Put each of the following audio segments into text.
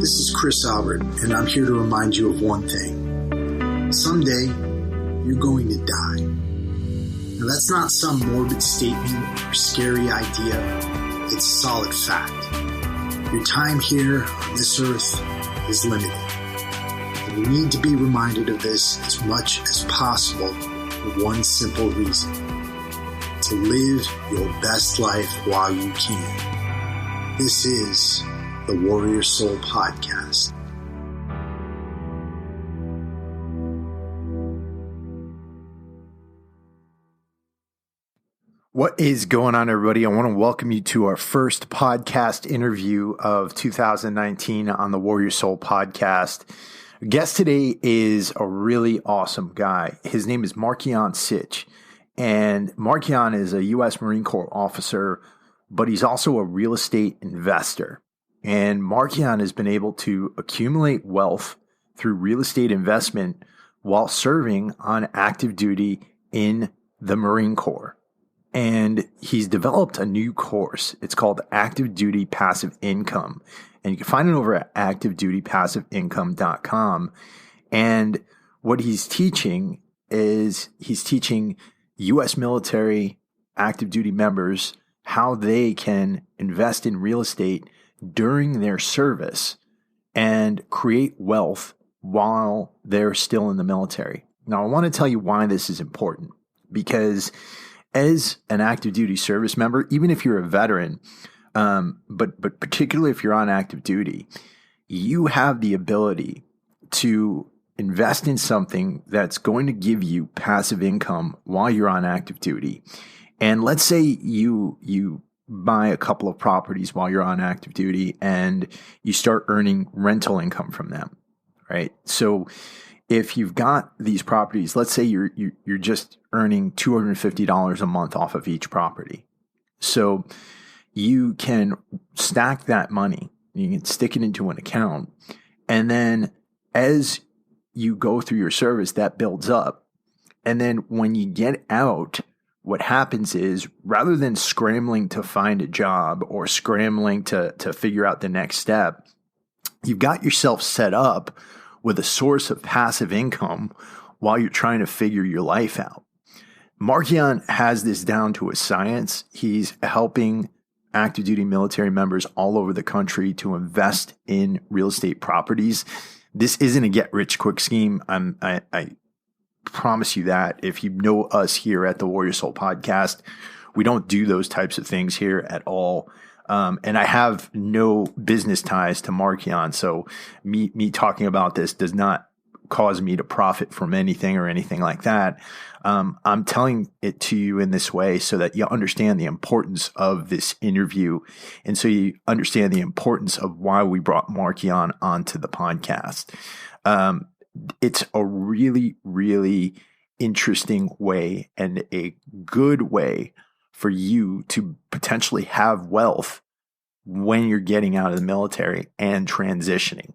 This is Chris Albert, and I'm here to remind you of one thing. Someday, you're going to die. Now, that's not some morbid statement or scary idea. It's solid fact. Your time here on this earth is limited. And you need to be reminded of this as much as possible for one simple reason. To live your best life while you can. This is the Warrior Soul Podcast. What is going on, everybody? I want to welcome you to our first podcast interview of 2019 on the Warrior Soul Podcast. Our guest today is a really awesome guy. His name is Markian Sich, and Markian is a U.S. Marine Corps officer, but he's also a real estate investor. And Markian has been able to accumulate wealth through real estate investment while serving on active duty in the Marine Corps. And he's developed a new course. It's called Active Duty Passive Income. And you can find it over at activedutypassiveincome.com. And what he's teaching is he's teaching U.S. military active duty members how they can invest in real estate during their service and create wealth while they're still in the military. Now, I want to tell you why this is important, because as an active duty service member, even if you're a veteran, but particularly if you're on active duty, you have the ability to invest in something that's going to give you passive income while you're on active duty. And let's say you buy a couple of properties while you're on active duty and you start earning rental income from them, right? So if you've got these properties, let's say you're just earning $250 a month off of each property. So you can stack that money, you can stick it into an account, and then as you go through your service, that builds up. And then when you get out, what happens is, rather than scrambling to find a job or scrambling to figure out the next step, you've got yourself set up with a source of passive income while you're trying to figure your life out. Markian has this down to a science. He's helping active duty military members all over the country to invest in real estate properties. This isn't a get rich quick scheme. I promise you that. If you know us here at the Warrior Soul Podcast, we don't do those types of things here at all. And I have no business ties to Markian, so me talking about this does not cause me to profit from anything or anything like that. I'm telling it to you in this way so that you understand the importance of this interview, and so you understand the importance of why we brought Markian onto the podcast. It's a really, really interesting way and a good way for you to potentially have wealth when you're getting out of the military and transitioning,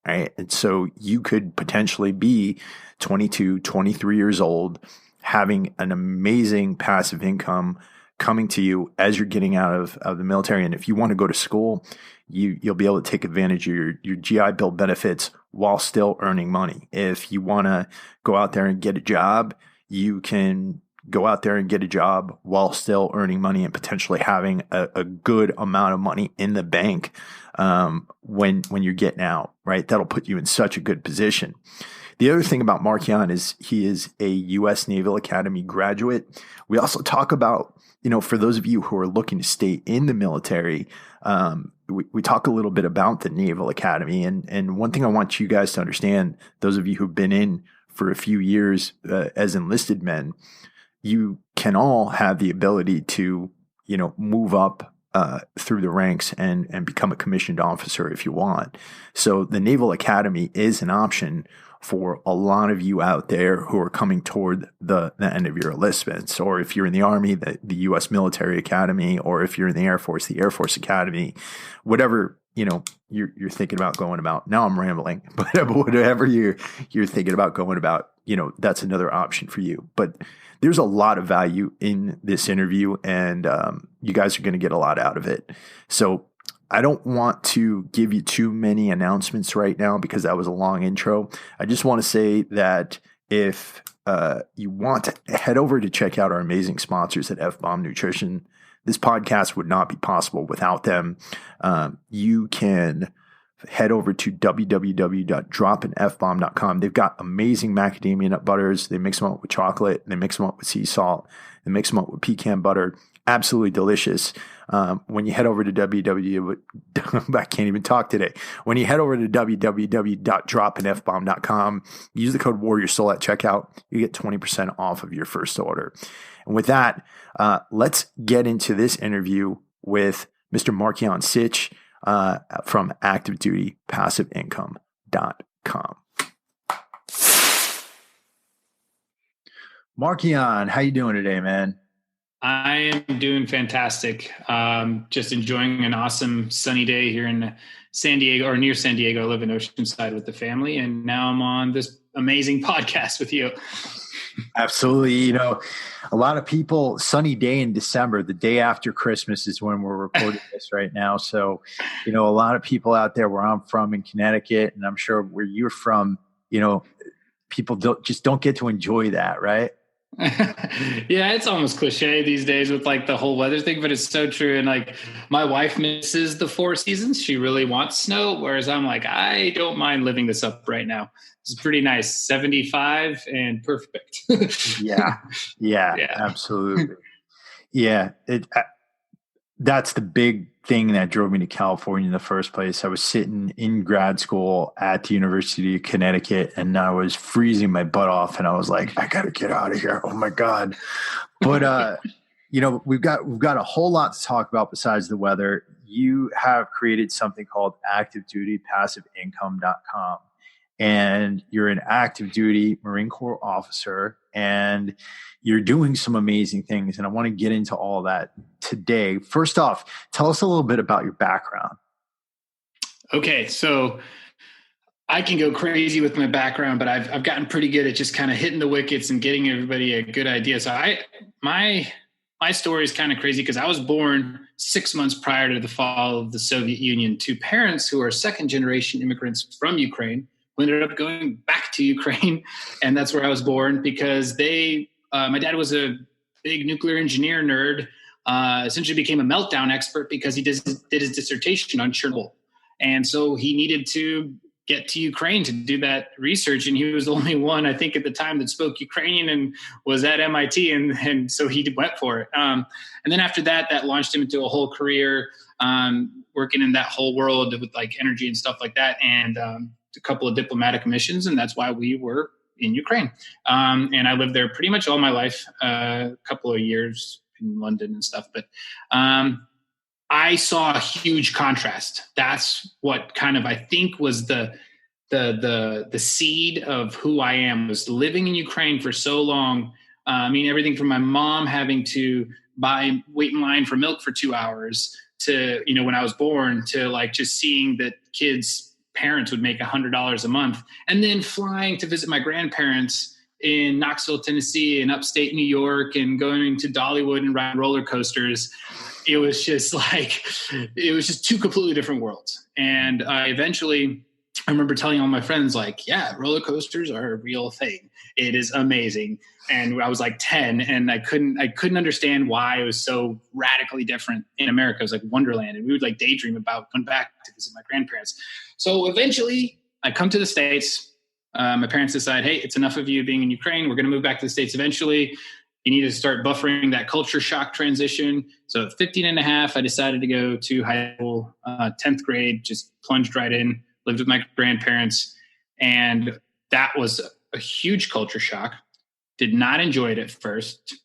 right? And so you could potentially be 22, 23 years old, having an amazing passive income coming to you as you're getting out of the military. And if you want to go to school, you'll be able to take advantage of your GI Bill benefits while still earning money. If you want to go out there and get a job, you can go out there and get a job while still earning money and potentially having a good amount of money in the bank when you're getting out, right? That'll put you in such a good position. The other thing about Markian is he is a U.S. Naval Academy graduate. We also talk about, for those of you who are looking to stay in the military, we talk a little bit about the Naval Academy. And one thing I want you guys to understand, those of you who've been in for a few years as enlisted men, you can all have the ability to, move up through the ranks and become a commissioned officer if you want. So the Naval Academy is an option for a lot of you out there who are coming toward the end of your enlistments, or if you're in the Army, the U.S. Military Academy, or if you're in the Air Force, the Air Force Academy, whatever you're thinking about going about. Now I'm rambling, but whatever you're thinking about going about, that's another option for you. But there's a lot of value in this interview, and you guys are going to get a lot out of it. So I don't want to give you too many announcements right now because that was a long intro. I just want to say that if you want to head over to check out our amazing sponsors at F-Bomb Nutrition, this podcast would not be possible without them. You can head over to www.dropinfbomb.com. They've got amazing macadamia nut butters. They mix them up with chocolate. They mix them up with sea salt. They mix them up with pecan butter. Absolutely delicious. When you head over to I can't even talk today. When you head over to www.dropinfbomb.com, use the code WarriorSoul at checkout. You get 20% off of your first order. And with that, let's get into this interview with Mr. Markian Sich from ActiveDutyPassiveIncome.com. Markian, how you doing today, man? I am doing fantastic. Just enjoying an awesome sunny day here in San Diego or near San Diego. I live in Oceanside with the family, and now I'm on this amazing podcast with you. Absolutely. You know, a lot of people, sunny day in December, the day after Christmas is when we're recording this right now. So, you know, a lot of people out there where I'm from in Connecticut, and I'm sure where you're from, you know, people don't get to enjoy that, right? Yeah, it's almost cliche these days with like the whole weather thing, but it's so true. And like my wife misses the 4 seasons. She really wants snow, whereas I'm like, I don't mind living this up right now. It's pretty nice. 75 and perfect. Yeah, absolutely. Yeah. That's the big thing that drove me to California in the first place. I was sitting in grad school at the University of Connecticut, and I was freezing my butt off, and I was like, I got to get out of here. Oh my God. But, you know, we've got a whole lot to talk about besides the weather. You have created something called ActiveDutyPassiveIncome.com. And you're an active duty Marine Corps officer, and you're doing some amazing things. And I want to get into all that today. First off, tell us a little bit about your background. Okay. So I can go crazy with my background, but I've gotten pretty good at just kind of hitting the wickets and getting everybody a good idea. So my story is kind of crazy because I was born 6 months prior to the fall of the Soviet Union to parents who are second generation immigrants from Ukraine. We ended up going back to Ukraine, and that's where I was born because my dad was a big nuclear engineer nerd, essentially became a meltdown expert because he did his dissertation on Chernobyl. And so he needed to get to Ukraine to do that research. And he was the only one, I think, at the time that spoke Ukrainian and was at MIT. And so he went for it. And then after that launched him into a whole career working in that whole world with like energy and stuff like that. And a couple of diplomatic missions, and that's why we were in Ukraine. And I lived there pretty much all my life, a couple of years in London and stuff. But I saw a huge contrast. That's what kind of I think was the seed of who I am, was living in Ukraine for so long. I mean, everything from my mom having to wait in line for milk for 2 hours to, you know, when I was born, to like just seeing that kids' parents would make $100 a month, and then flying to visit my grandparents in Knoxville, Tennessee, and upstate New York, and going to Dollywood and ride roller coasters. It was just two completely different worlds. And I remember telling all my friends, like, yeah, roller coasters are a real thing. It is amazing. And I was like 10, and I couldn't understand why it was so radically different in America. It was like Wonderland, and we would like daydream about going back to visit my grandparents. So eventually I come to the States. My parents decide, hey, it's enough of you being in Ukraine. We're going to move back to the States eventually. You need to start buffering that culture shock transition. So at 15 and a half, I decided to go to high school, 10th grade, just plunged right in, lived with my grandparents. And that was a huge culture shock. Did not enjoy it at first,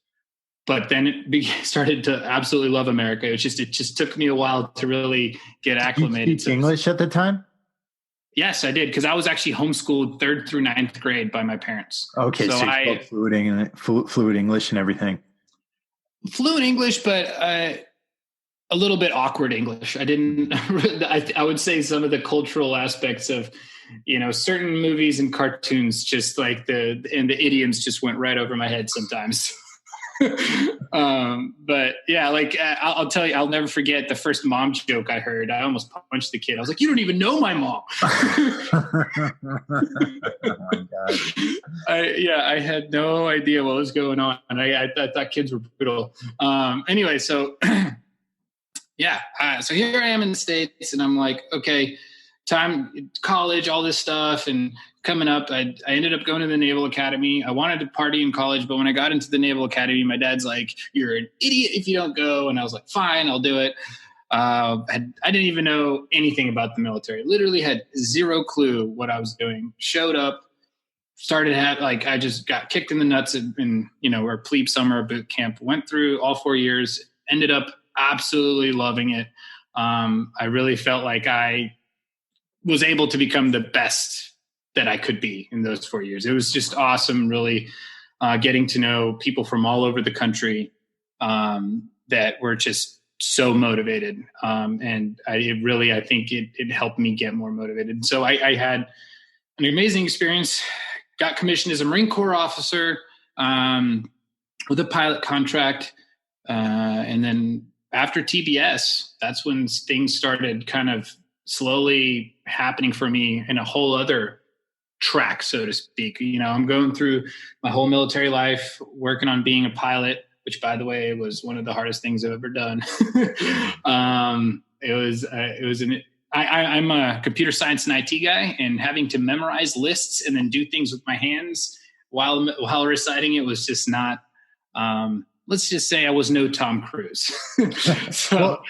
but then started to absolutely love America. It just took me a while to really get acclimated. Did you speak English at the time? Yes, I did, because I was actually homeschooled 3rd through 9th grade by my parents. Okay, so you spoke fluent English and everything. Fluent English, but a little bit awkward English. I didn't. I would say some of the cultural aspects of, you know, certain movies and cartoons, just like the idioms just went right over my head sometimes. But yeah, like I'll tell you, I'll never forget the first mom joke I heard. I almost punched the kid. I was like, "You don't even know my mom." Oh my God. I had no idea what was going on. I thought kids were brutal. Anyway, so so here I am in the States, and I'm like, okay, time, college, all this stuff, and coming up, I ended up going to the Naval Academy. I wanted to party in college, but when I got into the Naval Academy, my dad's like, "You're an idiot if you don't go." And I was like, "Fine, I'll do it." I didn't even know anything about the military. Literally had zero clue what I was doing. Showed up, I just got kicked in the nuts in our plebe summer boot camp. Went through all 4 years. Ended up absolutely loving it. I really felt like I was able to become the best that I could be in those 4 years. It was just awesome, really getting to know people from all over the country that were just so motivated. And I think it helped me get more motivated. And so I had an amazing experience, got commissioned as a Marine Corps officer with a pilot contract. And then after TBS, that's when things started kind of slowly happening for me in a whole other track, so to speak. I'm going through my whole military life, working on being a pilot, which, by the way, was one of the hardest things I've ever done. I'm a computer science and IT guy, and having to memorize lists and then do things with my hands while reciting it was just not, let's just say I was no Tom Cruise. So,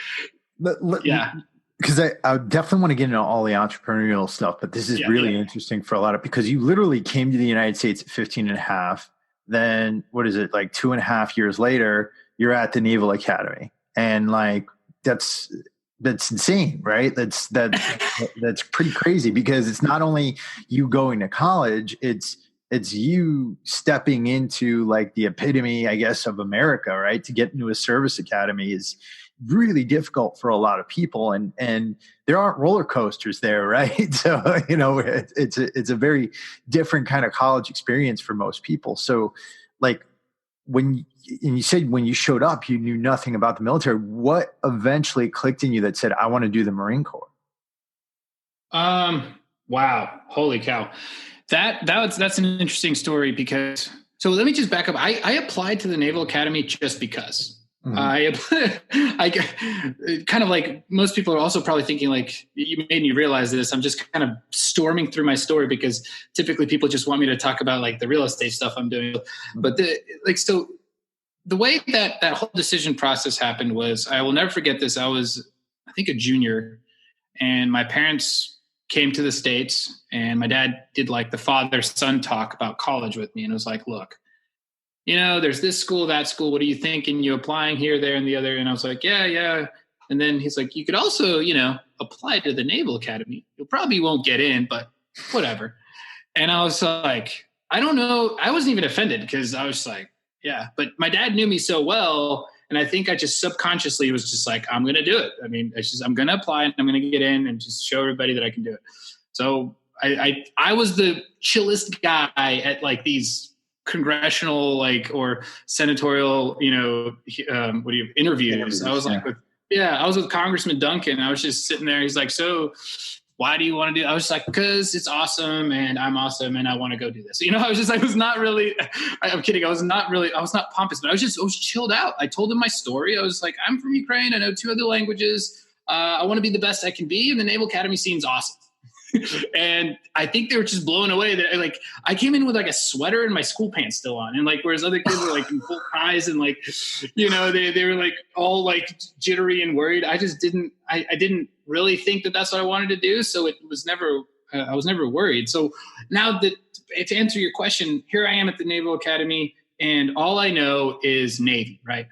yeah. Because I definitely want to get into all the entrepreneurial stuff, but this is really interesting for a lot of, because you literally came to the United States at 15 and a half. Then what is it, like 2.5 years later, you're at the Naval Academy. And like, that's insane, right? That's pretty crazy, because it's not only you going to college, it's you stepping into like the epitome, I guess, of America, right? To get into a service academy is really difficult for a lot of people, and there aren't roller coasters there, right? So it's a very different kind of college experience for most people. So like you said when you showed up you knew nothing about the military, what eventually clicked in you that said, I want to do the Marine Corps? Wow, holy cow. That's an interesting story, because so let me just back up. I applied to the Naval Academy just because. Mm-hmm. I kind of like most people are also probably thinking, like, you made me realize this. I'm just kind of storming through my story because typically people just want me to talk about like the real estate stuff I'm doing. Mm-hmm. But the way that whole decision process happened was, I will never forget this. I was, I think, a junior, and my parents came to the States, and my dad did like the father-son talk about college with me. And it was like, look, there's this school, that school. What are you thinking? You applying here, there, and the other? And I was like, yeah. And then he's like, you could also, apply to the Naval Academy. You probably won't get in, but whatever. And I was like, I don't know. I wasn't even offended, because I was like, yeah. But my dad knew me so well. And I think I just subconsciously was just like, I'm going to do it. I mean, I'm going to apply and I'm going to get in and just show everybody that I can do it. So I was the chillest guy at like these congressional or senatorial interviews. I was I was with Congressman Duncan. I was just sitting there. He's like, so why do you want to do it? I was like, because it's awesome and I'm awesome and I want to go do this. I was not really, I'm kidding. I was not pompous, but I was chilled out. I told him my story. I was like, I'm from Ukraine. I know 2 other languages. I want to be the best I can be. And the Naval Academy seems awesome. And I think they were just blown away that I came in with like a sweater and my school pants still on, and whereas other kids were like in full ties and they were like all like jittery and worried. I just didn't really think that that's what I wanted to do, so it was never I was never worried. So now that to answer your question, here I am at the Naval Academy, and all I know is Navy. Right,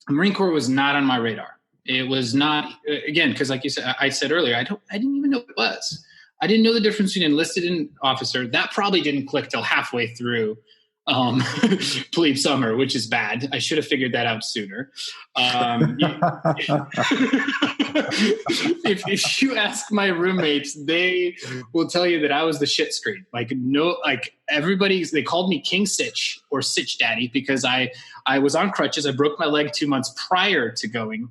Marine Corps was not on my radar. It was not, again, because like you said, I said earlier, I didn't even know what it was. I didn't know the difference between enlisted and officer. That probably didn't click till halfway through plebe summer, which is bad. I should have figured that out sooner. If you ask my roommates, they will tell you that I was the shit screen. They called me King Sich or Sich Daddy because I was on crutches. I broke my leg 2 months prior to going,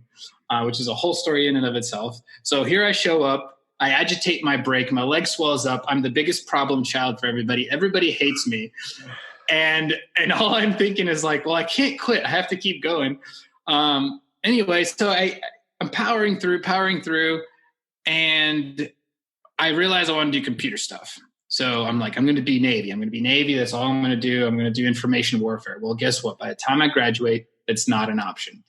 which is a whole story in and of itself. So here I show up. I agitate my break. My leg swells up. I'm the biggest problem child for everybody. Everybody hates me. And all I'm thinking is like, well, I can't quit. I have to keep going. Anyway, so I'm powering through, and I realize I want to do computer stuff. So I'm like, I'm going to be Navy. That's all I'm going to do. I'm going to do information warfare. Well, guess what? By the time I graduate, it's not an option.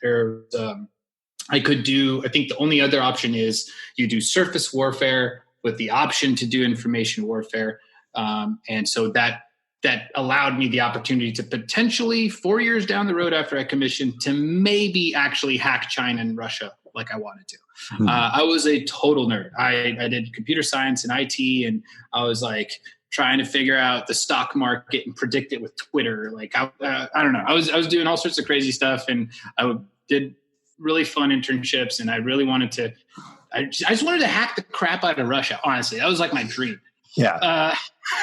I think the only other option is you do surface warfare with the option to do information warfare. And so that allowed me the opportunity to potentially 4 years down the road after I commissioned to maybe actually hack China and Russia like I wanted to. Mm-hmm. I was a total nerd. I did computer science and IT, and I was like trying to figure out the stock market and predict it with Twitter. Like I don't know. I was doing all sorts of crazy stuff, and I did really fun internships, and I really wanted to. I just wanted to hack the crap out of Russia. Honestly, that was like my dream. Yeah.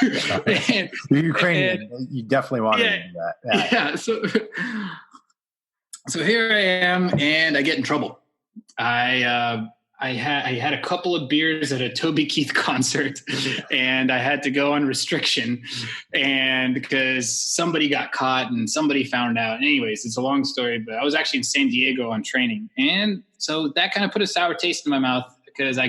You're Ukrainian. You definitely wanted to do that. Yeah. So here I am, and I get in trouble. I had a couple of beers at a Toby Keith concert, and I had to go on restriction, and because somebody got caught and somebody found out. Anyways, it's a long story, but I was actually in San Diego on training, and so that kind of put a sour taste in my mouth because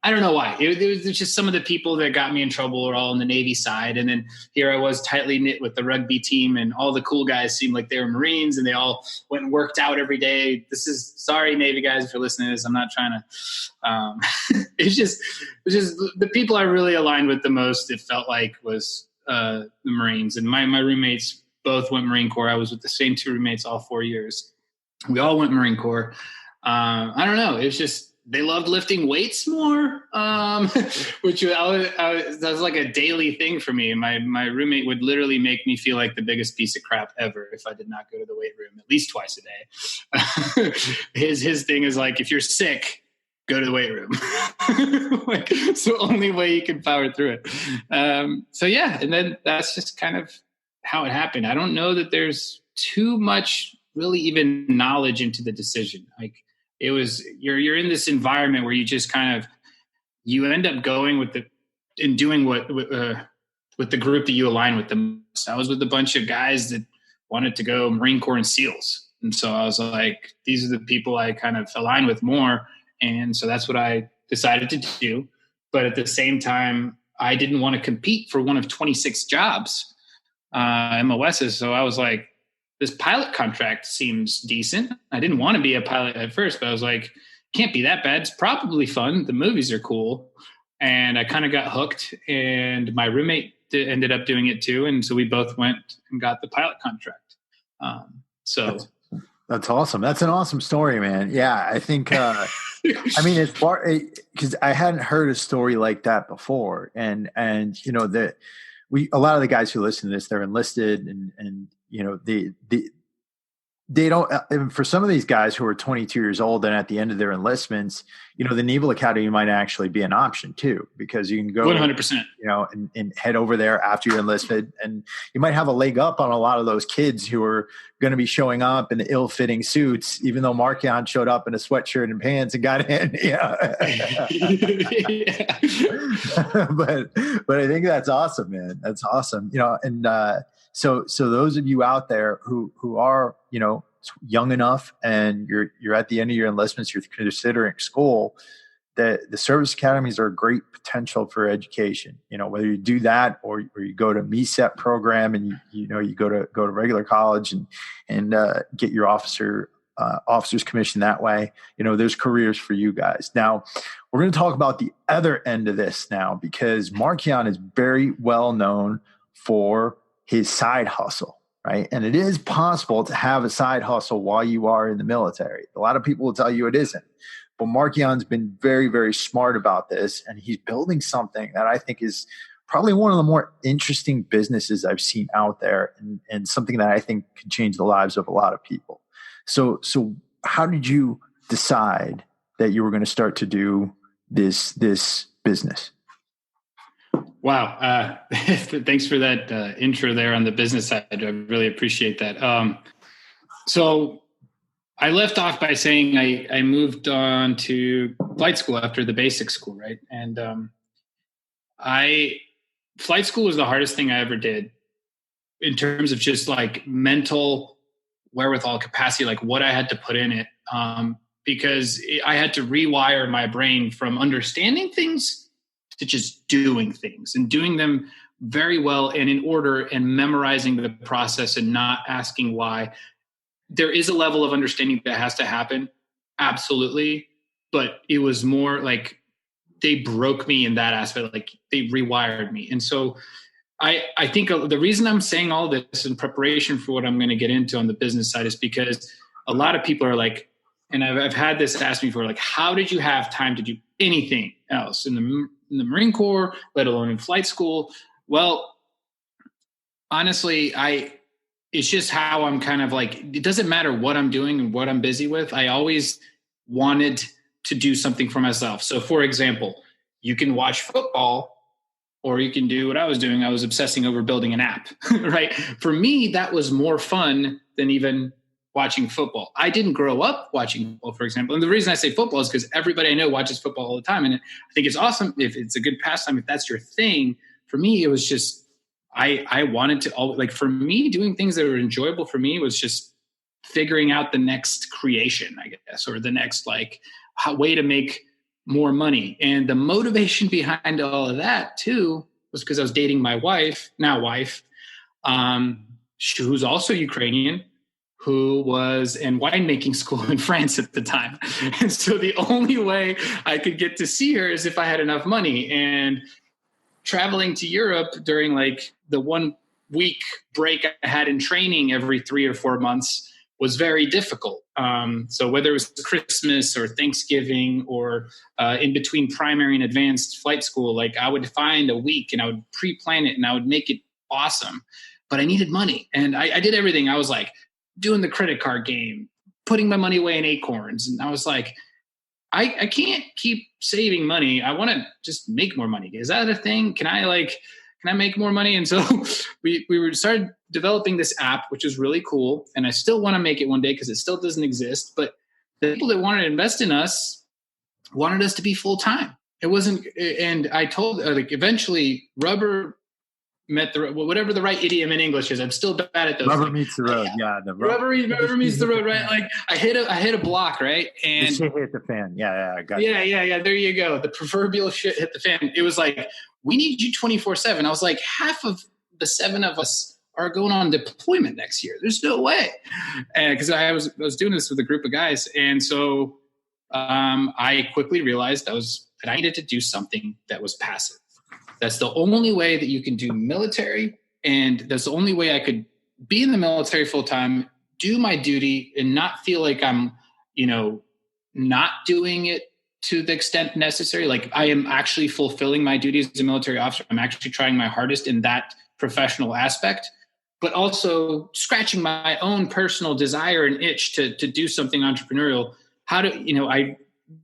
I don't know why. It was just some of the people that got me in trouble were all on the Navy side. And then here I was tightly knit with the rugby team, and all the cool guys seemed like they were Marines, and they all went and worked out every day. Sorry, Navy guys, if you're listening to this. I'm not trying to, it's just the people I really aligned with the most, it felt like, was the Marines. And my roommates both went Marine Corps. I was with the same two roommates all 4 years. We all went Marine Corps. I don't know. It's just, they loved lifting weights more, which that was like a daily thing for me. My roommate would literally make me feel like the biggest piece of crap ever if I did not go to the weight room at least twice a day. His thing is like, if you're sick, go to the weight room. Like, it's the only way you can power through it. So yeah, and then that's just kind of how it happened. I don't know that there's too much really even knowledge into the decision. Like, it was, you're in this environment where you just kind of, you end up going with doing what with the group that you align with the most. I was with a bunch of guys that wanted to go Marine Corps and SEALs. And so I was like, these are the people I kind of align with more. And so that's what I decided to do. But at the same time, I didn't want to compete for one of 26 jobs, MOSs. So I was like, this pilot contract seems decent. I didn't want to be a pilot at first, but I was like, can't be that bad. It's probably fun. The movies are cool. And I kind of got hooked, and my roommate ended up doing it too. And so we both went and got the pilot contract. That's awesome. That's an awesome story, man. Yeah. I think, I mean, it's because I hadn't heard a story like that before. And you know, a lot of the guys who listen to this, they're enlisted, and you know, they don't, for some of these guys who are 22 years old and at the end of their enlistments, you know, the Naval Academy might actually be an option too, because you can go 100%, you know, and head over there after you're enlisted, and you might have a leg up on a lot of those kids who are going to be showing up in ill-fitting suits, even though Markian showed up in a sweatshirt and pants and got in. Yeah. But I think that's awesome, man. That's awesome. You know, and, so those of you out there who are, you know, young enough and you're at the end of your enlistments, you're considering school, the service academies are a great potential for education. You know, whether you do that or you go to MECEP program and you go to regular college and get your officer's commission that way. You know, there's careers for you guys. Now, we're going to talk about the other end of this now, because Markian is very well known for his side hustle, right? And it is possible to have a side hustle while you are in the military. A lot of people will tell you it isn't. But Markian's been very, very smart about this, and he's building something that I think is probably one of the more interesting businesses I've seen out there, and something that I think could change the lives of a lot of people. So how did you decide that you were going to start to do this business? Wow. Thanks for that intro there on the business side. I really appreciate that. So I left off by saying I moved on to flight school after the basic school, right? And flight school was the hardest thing I ever did in terms of just like mental wherewithal, capacity, like what I had to put in it. Because I had to rewire my brain from understanding things to just doing things and doing them very well and in order, and memorizing the process and not asking why. There is a level of understanding that has to happen. Absolutely. But it was more like they broke me in that aspect. Like they rewired me. And so I think the reason I'm saying all this in preparation for what I'm going to get into on the business side is because a lot of people are like, and I've had this asked me before, like, how did you have time to do anything else in the Marine Corps, let alone in flight school? Well, honestly, it's just how I'm kind of like, it doesn't matter what I'm doing and what I'm busy with. I always wanted to do something for myself. So for example, you can watch football or you can do what I was doing. I was obsessing over building an app, right? For me, that was more fun than even watching football. I didn't grow up watching football, for example. And the reason I say football is because everybody I know watches football all the time. And I think it's awesome if it's a good pastime, if that's your thing. For me, it was just, I wanted to, like, for me, doing things that were enjoyable for me was just figuring out the next creation, I guess, or the next way to make more money. And the motivation behind all of that too was because I was dating my wife, who's also Ukrainian, who was in winemaking school in France at the time. And so the only way I could get to see her is if I had enough money. And traveling to Europe during like the 1 week break I had in training every 3 or 4 months was very difficult. So whether it was Christmas or Thanksgiving or in between primary and advanced flight school, like I would find a week and I would pre-plan it and I would make it awesome. But I needed money. And I did everything. I was like doing the credit card game, putting my money away in Acorns. And I was like, I can't keep saving money. I want to just make more money. Is that a thing? Can I make more money? And so we started developing this app, which is really cool. And I still want to make it one day because it still doesn't exist. But the people that wanted to invest in us wanted us to be full time. It wasn't, and I told eventually rubber met whatever the right idiom in English is. I'm still bad at those. Rubber meets the road. Yeah, the rubber meets the road, right? Like I hit a block, right? And the shit hit the fan. Yeah, I got you. Yeah. There you go. The proverbial shit hit the fan. It was like, we need you 24/7. I was like, half of the 7 of us are going on deployment next year. There's no way. And because I was doing this with a group of guys, and so I quickly realized that I needed to do something that was passive. That's the only way that you can do military, and that's the only way I could be in the military full time, do my duty, and not feel like I'm, not doing it to the extent necessary. Like I am actually fulfilling my duties as a military officer. I'm actually trying my hardest in that professional aspect, but also scratching my own personal desire and itch to do something entrepreneurial. I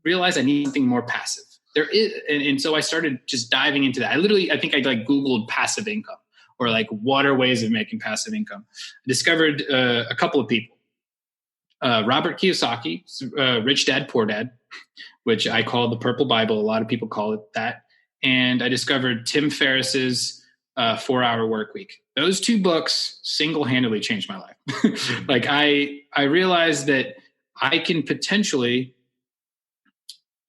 realized I need something more passive. There is, and so I started just diving into that. I think I Googled passive income or what are ways of making passive income. I discovered a couple of people. Robert Kiyosaki, Rich Dad, Poor Dad, which I call the Purple Bible. A lot of people call it that. And I discovered Tim Ferriss's 4-Hour Work Week. Those 2 books single-handedly changed my life. I realized that I can potentially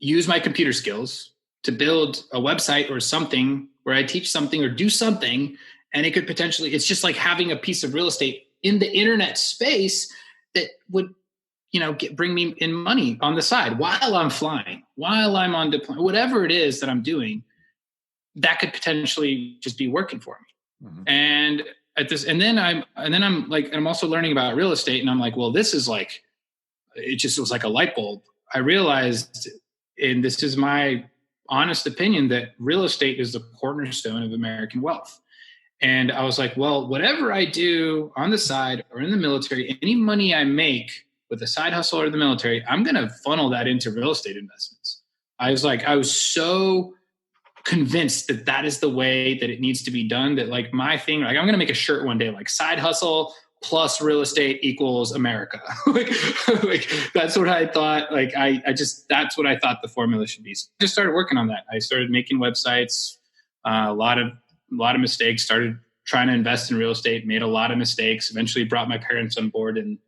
use my computer skills to build a website or something where I teach something or do something. And it could potentially, it's just like having a piece of real estate in the internet space that would, bring me in money on the side while I'm flying, while I'm on deployment, whatever it is that I'm doing, that could potentially just be working for me. Mm-hmm. And I'm also learning about real estate, and I'm like, well, this is it just was like a light bulb. I realized, and this is my honest opinion that real estate is the cornerstone of American wealth. And I was like, well, whatever I do on the side or in the military, any money I make with a side hustle or the military, I'm going to funnel that into real estate investments. I was so convinced that that is the way that it needs to be done, that like my thing, like I'm going to make a shirt one day, like side hustle plus real estate equals America. like that's what I thought. Like that's what I thought the formula should be. So I just started working on that. I started making websites, a lot of mistakes, started trying to invest in real estate, made a lot of mistakes, eventually brought my parents on board. And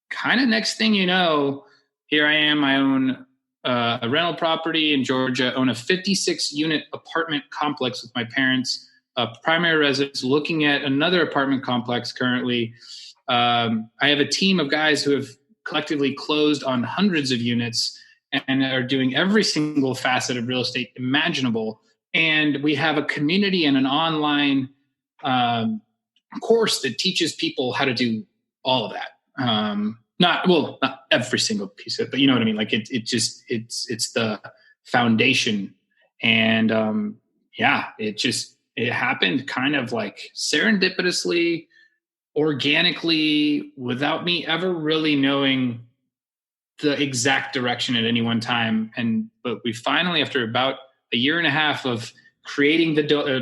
kind of next thing you know, here I am, I own a rental property in Georgia, own a 56-unit apartment complex with my parents, a primary residence, looking at another apartment complex currently. I have a team of guys who have collectively closed on hundreds of units and are doing every single facet of real estate imaginable. And we have a community and an online course that teaches people how to do all of that. Not every single piece of it, but you know what I mean? Like it's the foundation. And it happened kind of like serendipitously, organically, without me ever really knowing the exact direction at any one time. But we finally, after about a year and a half of creating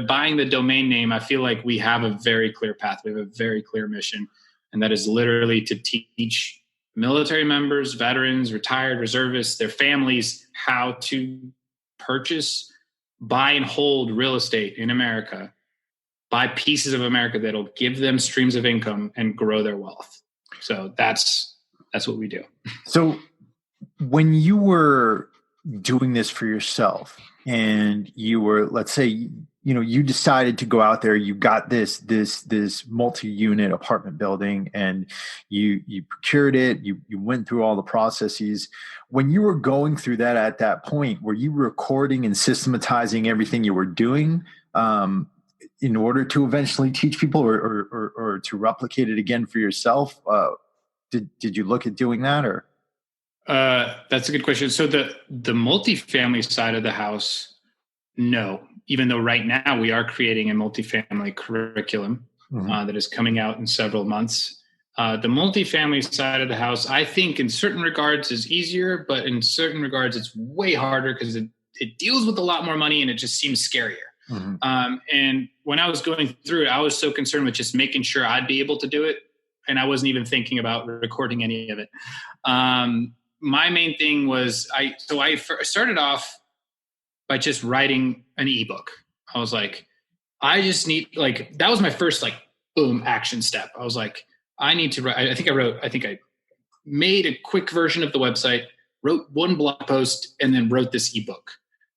buying the domain name, I feel like we have a very clear path. We have a very clear mission. And that is literally to teach military members, veterans, retired reservists, their families, how to purchase, buy, and hold real estate in America, buy pieces of America that'll give them streams of income and grow their wealth. So that's what we do. So when you were doing this for yourself and you were, let's say, you decided to go out there, you got this multi-unit apartment building and you procured it, you went through all the processes. When you were going through that at that point, were you recording and systematizing everything you were doing in order to eventually teach people or to replicate it again for yourself? Did you look at doing that or? That's a good question. So the multifamily side of the house, no. Even though right now we are creating a multifamily curriculum that is coming out in several months. The multifamily side of the house, I think in certain regards is easier, but in certain regards it's way harder because it deals with a lot more money and it just seems scarier. And when I was going through it, I was so concerned with just making sure I'd be able to do it. And I wasn't even thinking about recording any of it. My main thing was I started off by just writing an ebook. I was like, I just need, like, that was my first, like, boom, action step. I was like, I need to write. I think I made a quick version of the website, wrote one blog post, and then wrote this ebook.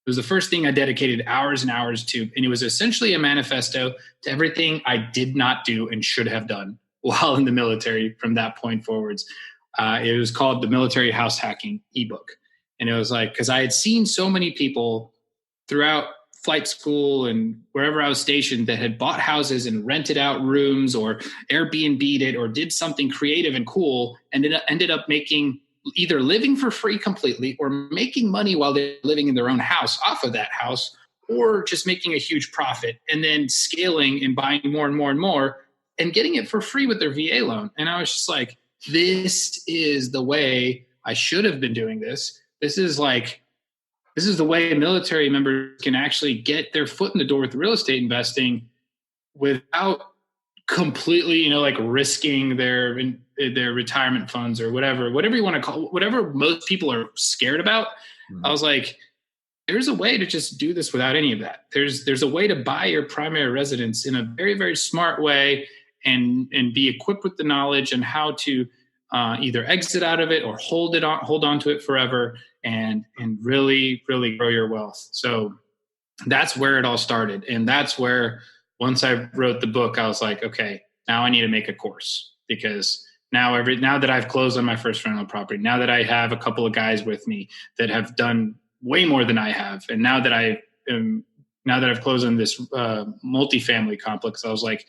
It was the first thing I dedicated hours and hours to. And it was essentially a manifesto to everything I did not do and should have done while in the military from that point forwards. It was called the Military House Hacking ebook. And it was like, because I had seen so many people throughout flight school and wherever I was stationed that had bought houses and rented out rooms or Airbnb'd it or did something creative and cool and ended up making either living for free completely or making money while they're living in their own house off of that house, or just making a huge profit and then scaling and buying more and more and more and getting it for free with their VA loan. And I was just like, this is the way I should have been doing this. This is the way military members can actually get their foot in the door with real estate investing without completely, like risking their retirement funds or whatever you want to call, whatever most people are scared about. I was like, there's a way to just do this without any of that. There's a way to buy your primary residence in a very, very smart way and be equipped with the knowledge and how to either exit out of it or hold on to it forever and really, really grow your wealth. So that's where it all started. And that's where, once I wrote the book, I was like, okay, now I need to make a course, because now that I've closed on my first rental property, now that I have a couple of guys with me that have done way more than I have, and now that I've closed on this multifamily complex, I was like,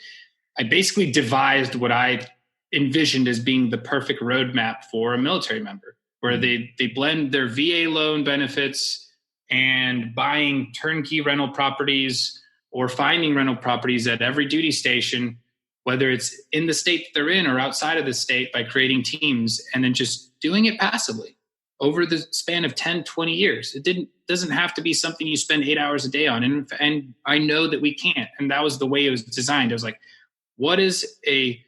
I basically devised what I envisioned as being the perfect roadmap for a military member, where they blend their VA loan benefits and buying turnkey rental properties or finding rental properties at every duty station, whether it's in the state that they're in or outside of the state, by creating teams and then just doing it passively over the span of 10, 20 years. It doesn't have to be something you spend 8 hours a day on. And I know that we can't. And that was the way it was designed. It was like, what is a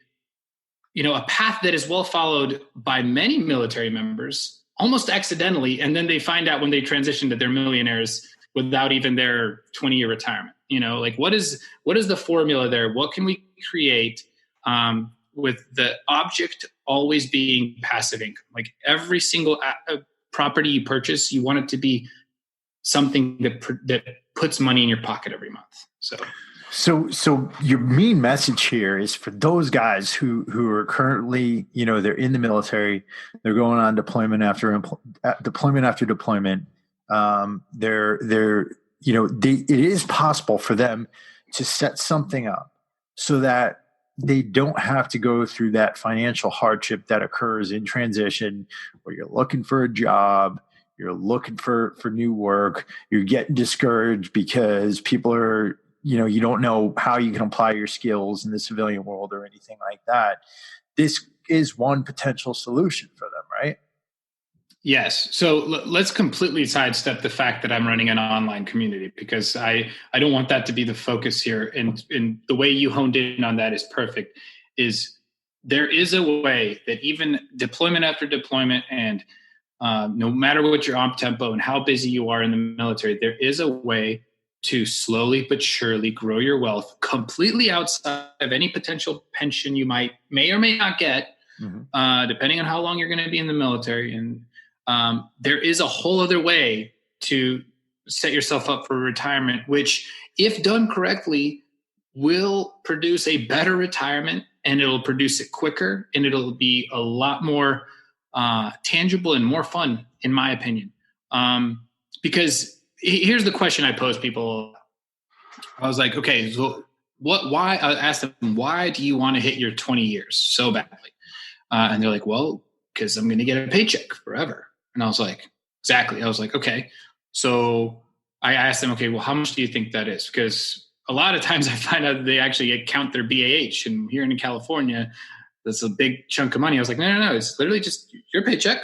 path that is well followed by many military members almost accidentally. And then they find out when they transition that they're millionaires without even their 20-year retirement. What is the formula there? What can we create with the object always being passive income? Like every single property you purchase, you want it to be something that puts money in your pocket every month. So your main message here is for those guys who are currently, they're in the military, they're going on deployment after deployment. It is possible for them to set something up so that they don't have to go through that financial hardship that occurs in transition, where you're looking for a job, you're looking for new work, you're getting discouraged because people are, you don't know how you can apply your skills in the civilian world or anything like that. This is one potential solution for them, right? Yes. So let's completely sidestep the fact that I'm running an online community, because I don't want that to be the focus here. And the way you honed in on that is perfect. There is a way that even deployment after deployment, and no matter what your op tempo and how busy you are in the military, there is a way to slowly but surely grow your wealth completely outside of any potential pension you may or may not get, depending on how long you're going to be in the military. And there is a whole other way to set yourself up for retirement, which, if done correctly, will produce a better retirement, and it'll produce it quicker, and it'll be a lot more tangible and more fun, in my opinion. Because here's the question I pose people. I was like, okay, so why? I asked them, why do you want to hit your 20 years so badly? And they're like, well, because I'm going to get a paycheck forever. And I was like, exactly. I was like, okay. So I asked them, okay, well, how much do you think that is? Because a lot of times I find out they actually count their BAH. And here in California, that's a big chunk of money. I was like, no. It's literally just your paycheck,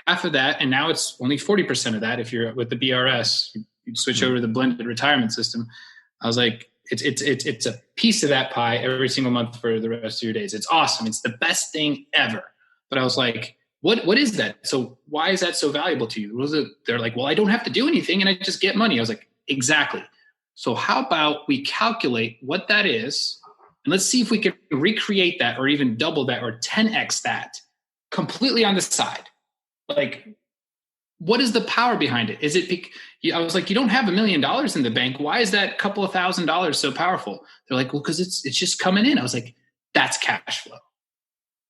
half of that. And now it's only 40% of that. If you're with the BRS, you switch over to the blended retirement system. I was like, it's a piece of that pie every single month for the rest of your days. It's awesome. It's the best thing ever. But I was like, what is that? So why is that so valuable to you? They're like, well, I don't have to do anything and I just get money. I was like, exactly. So how about we calculate what that is, and let's see if we can recreate that or even double that or 10x that completely on the side. Like, what is the power behind it? Is it, I was like, you don't have $1 million in the bank. Why is that couple of $1,000s so powerful? They're like, well, because it's just coming in. I was like, that's cash flow.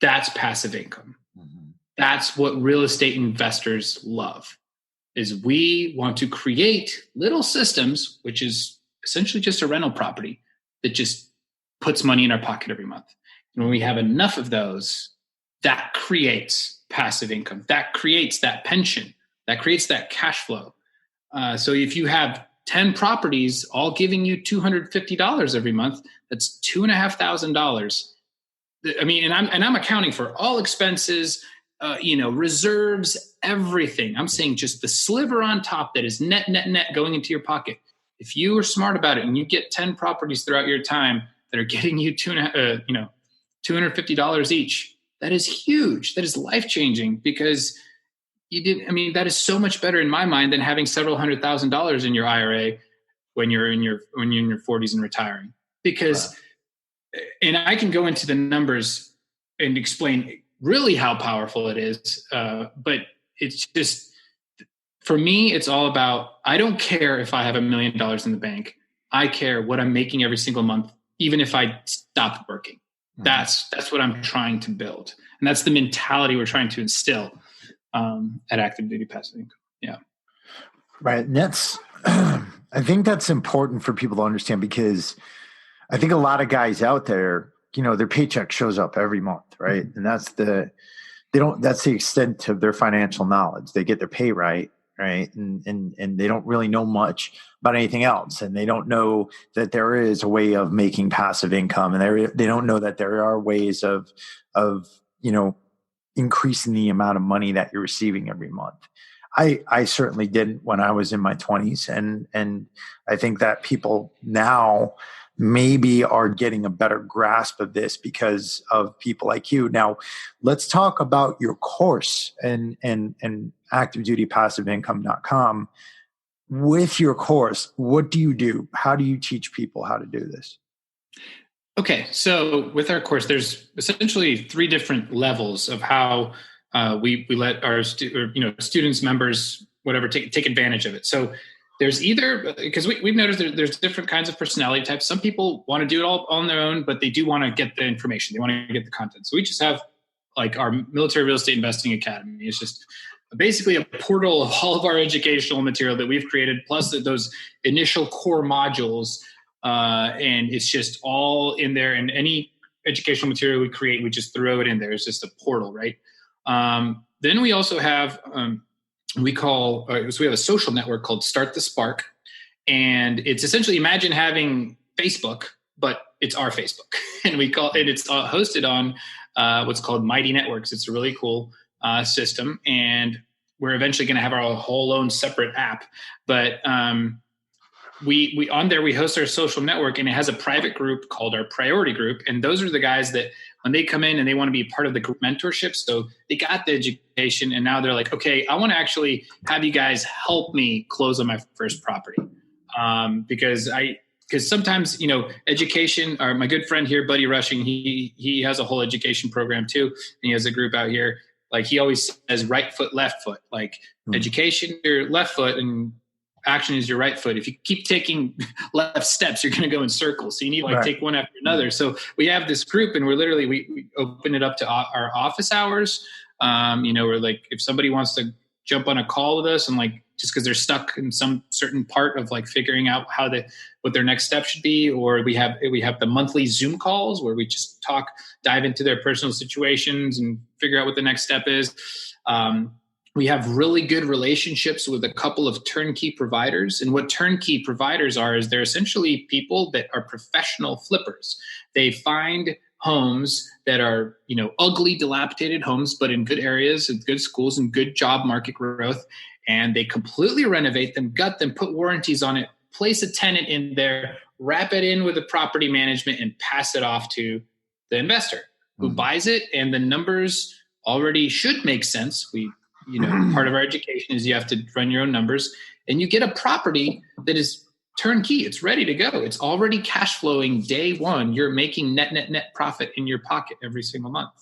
That's passive income. Mm-hmm. That's what real estate investors love, is we want to create little systems, which is essentially just a rental property that just puts money in our pocket every month. And when we have enough of those, that creates passive income. That creates that pension. That creates that cash flow. So if you have 10 properties all giving you $250 every month, that's $2,500. I mean, and I'm accounting for all expenses, reserves, everything. I'm saying just the sliver on top that is net going into your pocket. If you are smart about it and you get 10 properties throughout your time that are getting you $250 each, that is huge. That is life-changing, because that is so much better in my mind than having several $100,000 in your IRA when you're in your 40s and retiring. Because, and I can go into the numbers and explain really how powerful it is. But it's just, for me, it's all about, I don't care if I have $1 million in the bank. I care what I'm making every single month, even if I stopped working. Mm-hmm. That's what I'm trying to build. And that's the mentality we're trying to instill at Active Duty Passive Income. Yeah. Right. And that's, I think that's important for people to understand, because I think a lot of guys out there, their paycheck shows up every month, right? Mm-hmm. And that's the extent of their financial knowledge. They get their pay right, right? And they don't really know much about anything else, and they don't know that there is a way of making passive income, and they don't know that there are ways of increasing the amount of money that you're receiving every month. I certainly didn't when I was in my 20s, and I think that people now maybe are getting a better grasp of this because of people like you. Now, let's talk about your course and activedutypassiveincome.com. With your course, what do you do? How do you teach people how to do this? Okay, so with our course, there's essentially 3 different levels of how we let our students, members, whatever, take advantage of it. So there's either, because we've noticed there's different kinds of personality types. Some people want to do it all on their own, but they do want to get the information. They want to get the content. So we just have like our Military Real Estate Investing Academy. It's just basically a portal of all of our educational material that we've created, plus those initial core modules. And it's just all in there, and any educational material we create, we just throw it in there. It's just a portal, right? Then we also have, so we have a social network called Start the Spark. And it's essentially, imagine having Facebook, but it's our Facebook. And it's hosted on what's called Mighty Networks. It's a really cool system. And we're eventually going to have our whole own separate app. But we on there, we host our social network, and it has a private group called our priority group. And those are the guys that when they come in and they want to be part of the group mentorship, so they got the education and now they're like, okay, I want to actually have you guys help me close on my first property. Because sometimes, education, or my good friend here, Buddy Rushing, he has a whole education program too. And he has a group out here. Like he always says, right foot, left foot, education, your left foot, and action is your right foot. If you keep taking left steps, you're going to go in circles. So you need to take one after another. So we have this group, and we open it up to our office hours. We're like, if somebody wants to jump on a call with us, and just because they're stuck in some certain part of figuring out what their next step should be, or we have the monthly Zoom calls where we just dive into their personal situations and figure out what the next step is. We have really good relationships with a couple of turnkey providers. And what turnkey providers are is they're essentially people that are professional flippers. They find homes that are, ugly, dilapidated homes, but in good areas, and good schools, and good job market growth. And they completely renovate them, gut them, put warranties on it, place a tenant in there, wrap it in with the property management, and pass it off to the investor who buys it. And the numbers already should make sense. Part of our education is you have to run your own numbers, and you get a property that is turnkey. It's ready to go. It's already cash flowing day one. You're making net profit in your pocket every single month.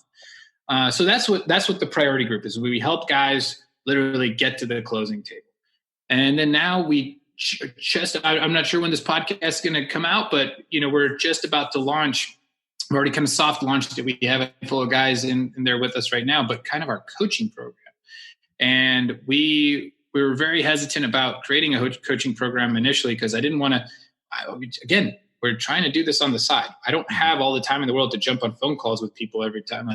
So that's what the priority group is. We help guys literally get to the closing table. And then now we I'm not sure when this podcast is going to come out, but we're just about to launch. We've already kind of soft launched it. We have a handful of guys in there with us right now, but kind of our coaching program. And we were very hesitant about creating a coaching program initially because I didn't want to, again, we're trying to do this on the side. I don't have all the time in the world to jump on phone calls with people every time.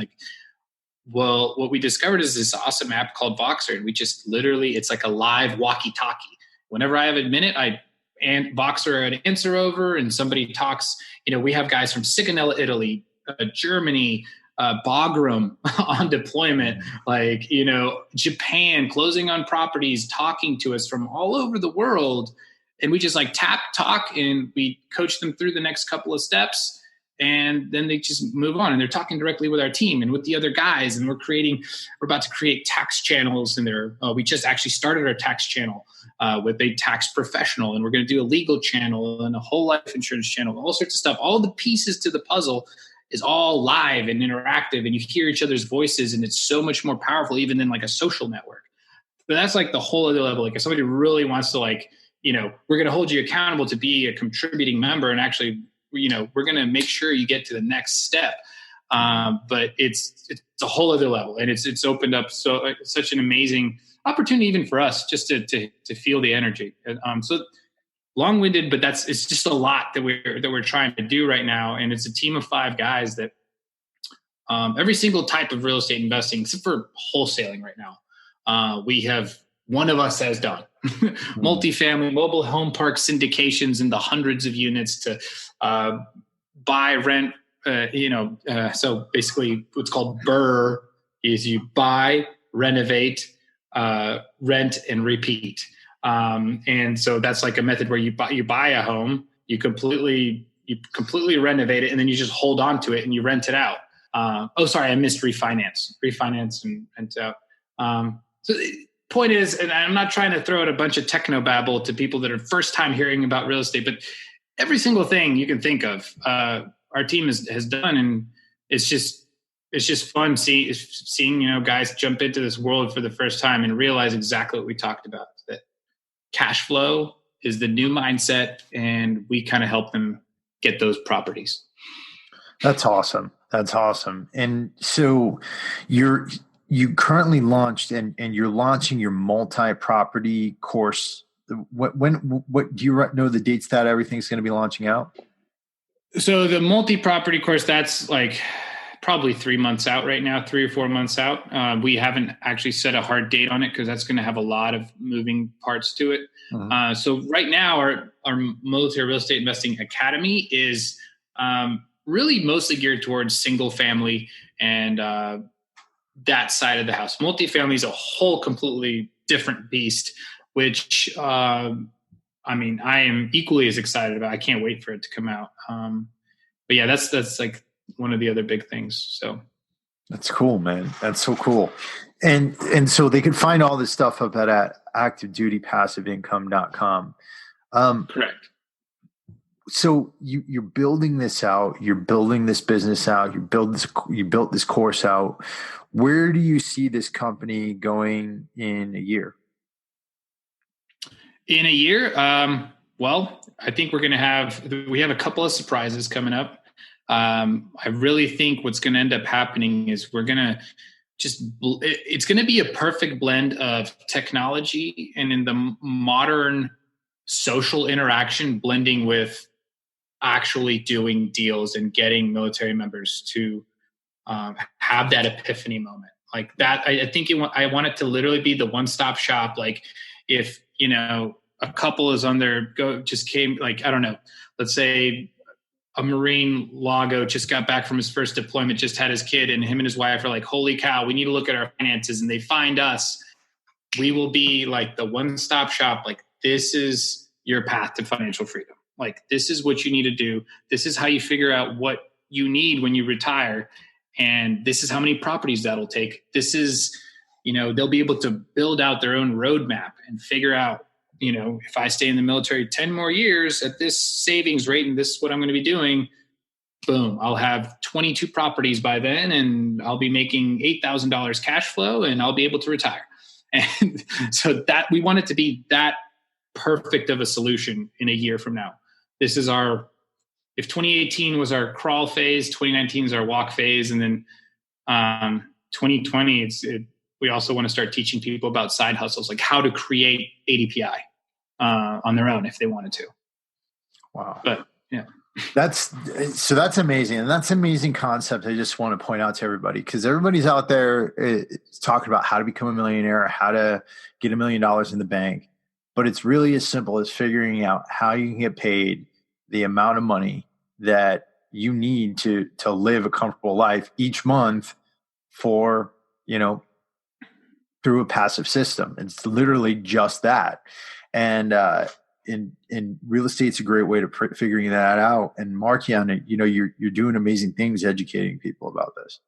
What we discovered is this awesome app called Voxer. And we just literally, it's like a live walkie-talkie. Whenever I have a minute, and Voxer an answer over, and somebody talks, we have guys from Sigonella, Italy, Germany, Bagram on deployment, Japan, closing on properties, talking to us from all over the world. And we just talk, and we coach them through the next couple of steps. And then they just move on, and they're talking directly with our team and with the other guys. And we're about to create tax channels in there. We just actually started our tax channel with a tax professional, and we're going to do a legal channel and a whole life insurance channel, all sorts of stuff. All the pieces to the puzzle is all live and interactive, and you hear each other's voices, and it's so much more powerful even than a social network. But that's the whole other level. If somebody really wants to we're going to hold you accountable to be a contributing member, and actually, we're going to make sure you get to the next step. But it's a whole other level, and it's opened up such an amazing opportunity even for us just to feel the energy. So long-winded, but it's just a lot that we're trying to do right now. And it's a team of 5 guys that every single type of real estate investing, except for wholesaling right now, we have one of us has done. Multifamily, mobile home park syndications in the hundreds of units to buy, rent, so basically what's called BRRRR is you buy, renovate, rent, and repeat. And so that's like a method where you buy a home, you completely renovate it, and then you just hold on to it and you rent it out. I missed refinance and rent out. So the point is, and I'm not trying to throw out a bunch of technobabble to people that are first time hearing about real estate, but every single thing you can think of, our team has done, and it's just fun seeing guys jump into this world for the first time and realize exactly what we talked about, that cash flow is the new mindset, and we kind of help them get those properties. That's awesome. And so you currently launched and you're launching your multi-property course. What do you know the dates that everything's going to be launching out? So the multi-property course, that's like probably 3 months out right now, 3 or 4 months out. We haven't actually set a hard date on it because that's going to have a lot of moving parts to it. Mm-hmm. So right now, our Military Real Estate Investing Academy is really mostly geared towards single family and that side of the house. Multifamily is a whole completely different beast, which I am equally as excited about. I can't wait for it to come out. But yeah, that's like one of the other big things. So that's cool, man. That's so cool. And so they can find all this stuff up at activedutypassiveincome.com. Correct. So you're building this out, you're building this business out, you built this course out. Where do you see this company going in a year? In a year? Well, I think we have a couple of surprises coming up. I really think what's going to end up happening is it's going to be a perfect blend of technology and in the modern social interaction blending with actually doing deals and getting military members to have that epiphany moment like that. I think I want it to literally be the one-stop shop. Like if, a couple is on their I don't know, let's say a Marine Lago just got back from his first deployment, just had his kid, and him and his wife are like, holy cow, we need to look at our finances. And they find us. We will be like the one-stop shop. Like, this is your path to financial freedom. Like, this is what you need to do. This is how you figure out what you need when you retire. And this is how many properties that'll take. This is, they'll be able to build out their own roadmap and figure out, if I stay in the military 10 more years at this savings rate and this is what I'm going to be doing, boom, I'll have 22 properties by then and I'll be making $8,000 cash flow and I'll be able to retire. And so that we want it to be that perfect of a solution in a year from now. This is if 2018 was our crawl phase, 2019 is our walk phase. And then 2020, we also want to start teaching people about side hustles, like how to create ADPI on their own if they wanted to. Wow. But yeah. That's amazing. And that's an amazing concept. I just want to point out to everybody, because everybody's out there talking about how to become a millionaire, how to get $1 million in the bank. But it's really as simple as figuring out how you can get paid the amount of money that you need to live a comfortable life each month for, through a passive system. It's literally just that. And in real estate's a great way to figuring that out. And Markian, you're doing amazing things educating people about this.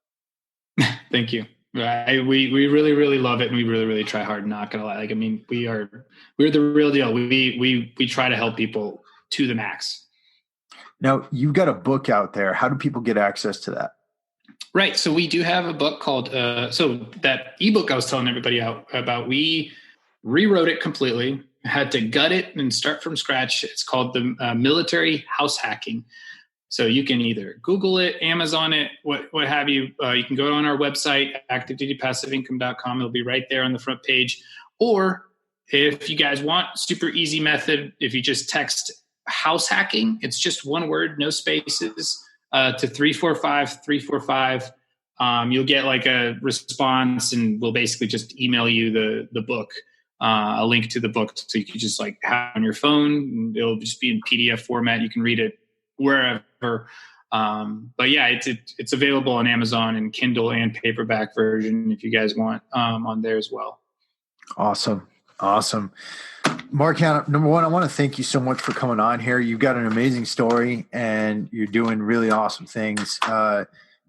Thank you. We really, really love it. And we really, really try hard. Not gonna lie. We're the real deal. We try to help people to the max. Now you've got a book out there. How do people get access to that? Right. So we do have a book called, so that ebook I was telling everybody about, we rewrote it completely, had to gut it and start from scratch. It's called the Military House Hacking. So you can either Google it, Amazon it, what have you. You can go on our website, activedutypassiveincome.com. It'll be right there on the front page. Or if you guys want, super easy method, if you just text house hacking, it's just one word, no spaces, to 345-345. You'll get like a response and we'll basically just email you the book. a link to the book, so you can just like have it on your phone. It'll just be in PDF format. You can read it wherever. But yeah, it's available on Amazon and Kindle and paperback version if you guys want, on there as well. Awesome. Markian, number one, I want to thank you so much for coming on here. You've got an amazing story and you're doing really awesome things.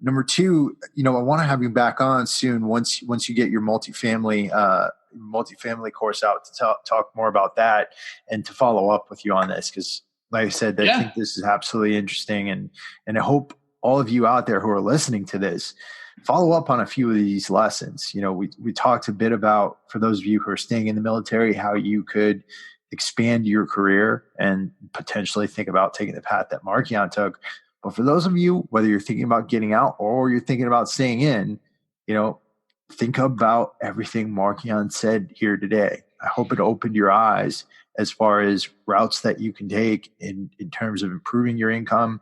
Number two, I want to have you back on soon once you get your multifamily course out to talk more about that and to follow up with you on this. Because like I said, I think this is absolutely interesting. And I hope all of you out there who are listening to this follow up on a few of these lessons. We talked a bit about, for those of you who are staying in the military, how you could expand your career and potentially think about taking the path that Markian took. But for those of you, whether you're thinking about getting out or you're thinking about staying in, think about everything Markian said here today. I hope it opened your eyes as far as routes that you can take in terms of improving your income,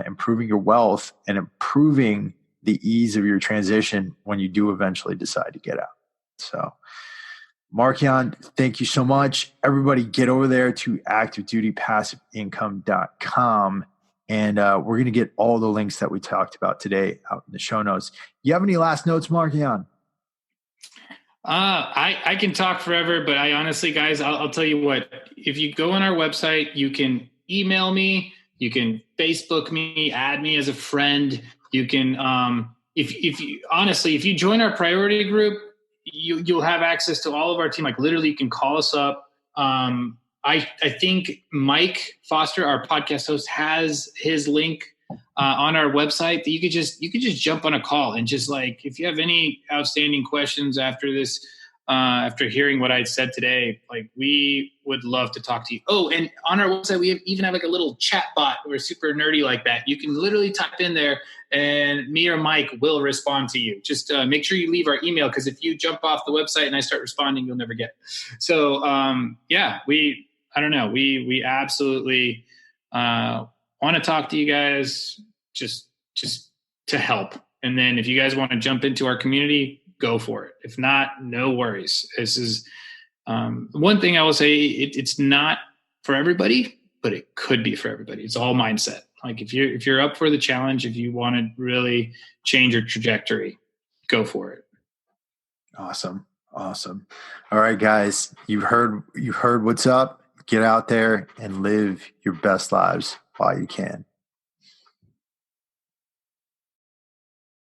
improving your wealth, and improving the ease of your transition when you do eventually decide to get out. So, Markian, thank you so much. Everybody get over there to activedutypassiveincome.com. And we're going to get all the links that we talked about today out in the show notes. You have any last notes, Markian? I can talk forever, but I honestly, guys, I'll tell you what, if you go on our website, you can email me, you can Facebook me, add me as a friend. You can, if you join our priority group, you'll have access to all of our team. Like literally you can call us up. I think Mike Foster, our podcast host, has his link on our website that you could just jump on a call and just like, if you have any outstanding questions after this, after hearing what I said today, like we would love to talk to you. Oh, and on our website, we even have like a little chat bot. We're super nerdy like that. You can literally type in there and me or Mike will respond to you. Just make sure you leave our email, because if you jump off the website and I start responding, you'll never get it. So we absolutely want to talk to you guys just to help. And then if you guys want to jump into our community, go for it. If not, no worries. This is one thing I will say, it's not for everybody, but it could be for everybody. It's all mindset. Like if you're up for the challenge, if you want to really change your trajectory, go for it. Awesome. All right, guys, you've heard what's up. Get out there and live your best lives while you can.